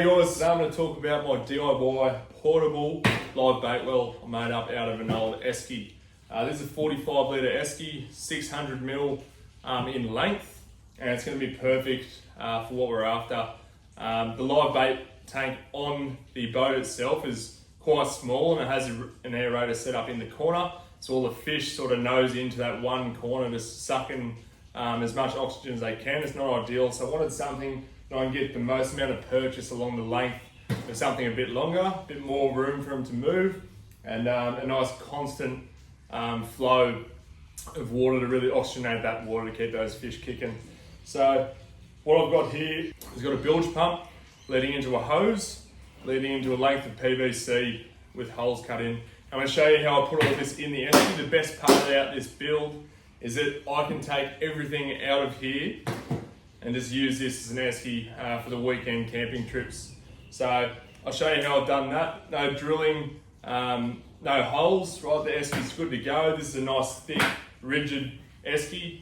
G'day guys, today I'm going to talk about my DIY portable live bait well I made up out of an old esky. This is a 45 litre esky, 600mm in length, and it's going to be perfect for what we're after. The live bait tank on the boat itself is quite small and it has an aerator set up in the corner, so all the fish sort of nose into that one corner, just sucking as much oxygen as they can. It's not ideal, so I wanted something that I can get the most amount of purchase along the length of something a bit longer, a bit more room for them to move, and a nice constant flow of water to really oxygenate that water to keep those fish kicking. So what I've got here is got a bilge pump leading into a hose, leading into a length of PVC with holes cut in. I'm going to show you how I put all this in the esky. The best part about this build is that I can take everything out of here and just use this as an esky for the weekend camping trips. So I'll show you how I've done that. No drilling, no holes, right? The esky's good to go. This is a nice, thick, rigid esky.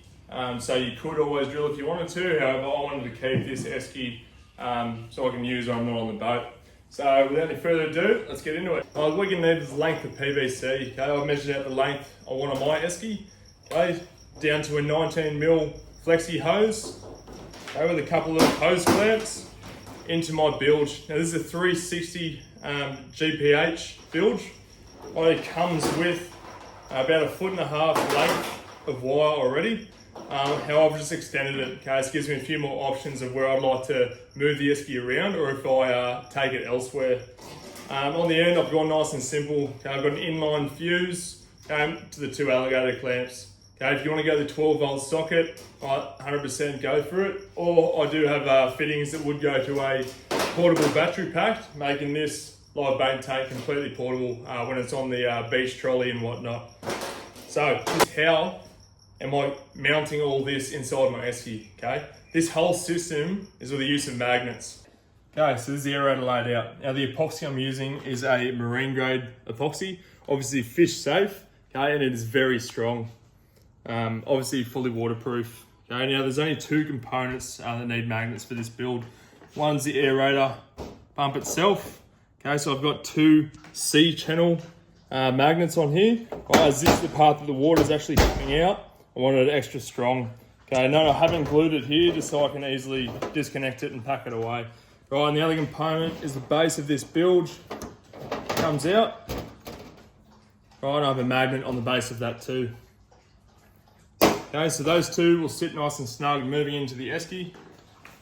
So you could always drill if you wanted to. However, I wanted to keep this esky so I can use when I'm not on the boat. So without any further ado, let's get into it. What we can need is length of PVC. Okay, I've measured out the length I want on my esky. Okay, down to a 19mm flexi hose. Okay, with a couple of hose clamps into my bilge. Now this is a 360 GPH bilge. It comes with about 1.5 foot length of wire already. How I've just extended it, okay, this gives me a few more options of where I'd like to move the esky around, or if I take it elsewhere. On the end, I've gone nice and simple. Okay, I've got an inline fuse to the 2 alligator clamps. Okay, if you want to go the 12-volt socket, 100% go for it. Or I do have fittings that would go to a portable battery pack, making this live bait tank completely portable when it's on the beach trolley and whatnot. So, just how am I mounting all this inside my esky, okay? This whole system is with the use of magnets. Okay, so this is the aerator laid out. Now the epoxy I'm using is a marine grade epoxy, obviously fish safe, okay, and it is very strong. Obviously fully waterproof. Okay, now there's only 2 components that need magnets for this build. One's the aerator pump itself. Okay, so I've got 2 C-channel magnets on here. As this is the part that the water is actually coming out, I wanted it extra strong. Okay, no, I haven't glued it here just so I can easily disconnect it and pack it away. Right, and the other component is the base of this bilge. Comes out. Right, I have a magnet on the base of that too. Okay, so those 2 will sit nice and snug moving into the esky.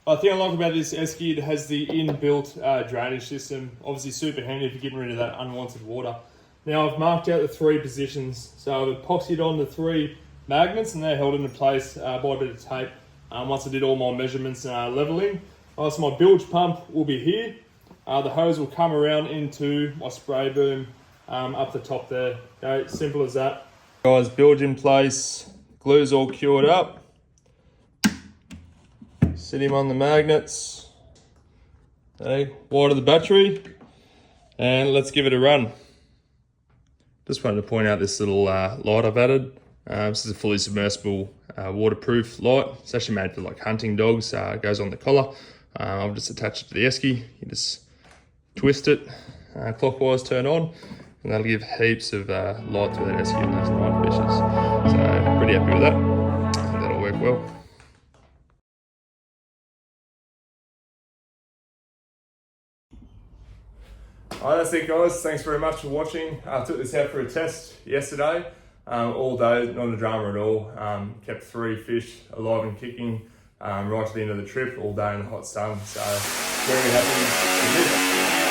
I think I like about this esky, it has the inbuilt drainage system. Obviously super handy for getting rid of that unwanted water. Now I've marked out the 3 positions. So I've epoxied on the 3 magnets and they're held into place by a bit of tape once I did all my measurements leveling. So my bilge pump will be here. The hose will come around into my spray boom up the top there. Okay, simple as that. Guys, bilge in place, glue's all cured up. Sit him on the magnets. Okay, wire the battery and let's give it a run. Just wanted to point out this little light I've added. This is a fully submersible waterproof light. It's actually made for like hunting dogs. It goes on the collar. I've just attached it to the esky. You just twist it, clockwise turn on, and that'll give heaps of light to that esky on those night fishes. So pretty happy with that. I think that'll work well. Alright, that's it guys. Thanks very much for watching. I took this out for a test yesterday. All day, not a drama at all. Kept 3 fish alive and kicking right to the end of the trip, all day in the hot sun. So very happy with this.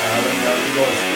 Let me know if you guys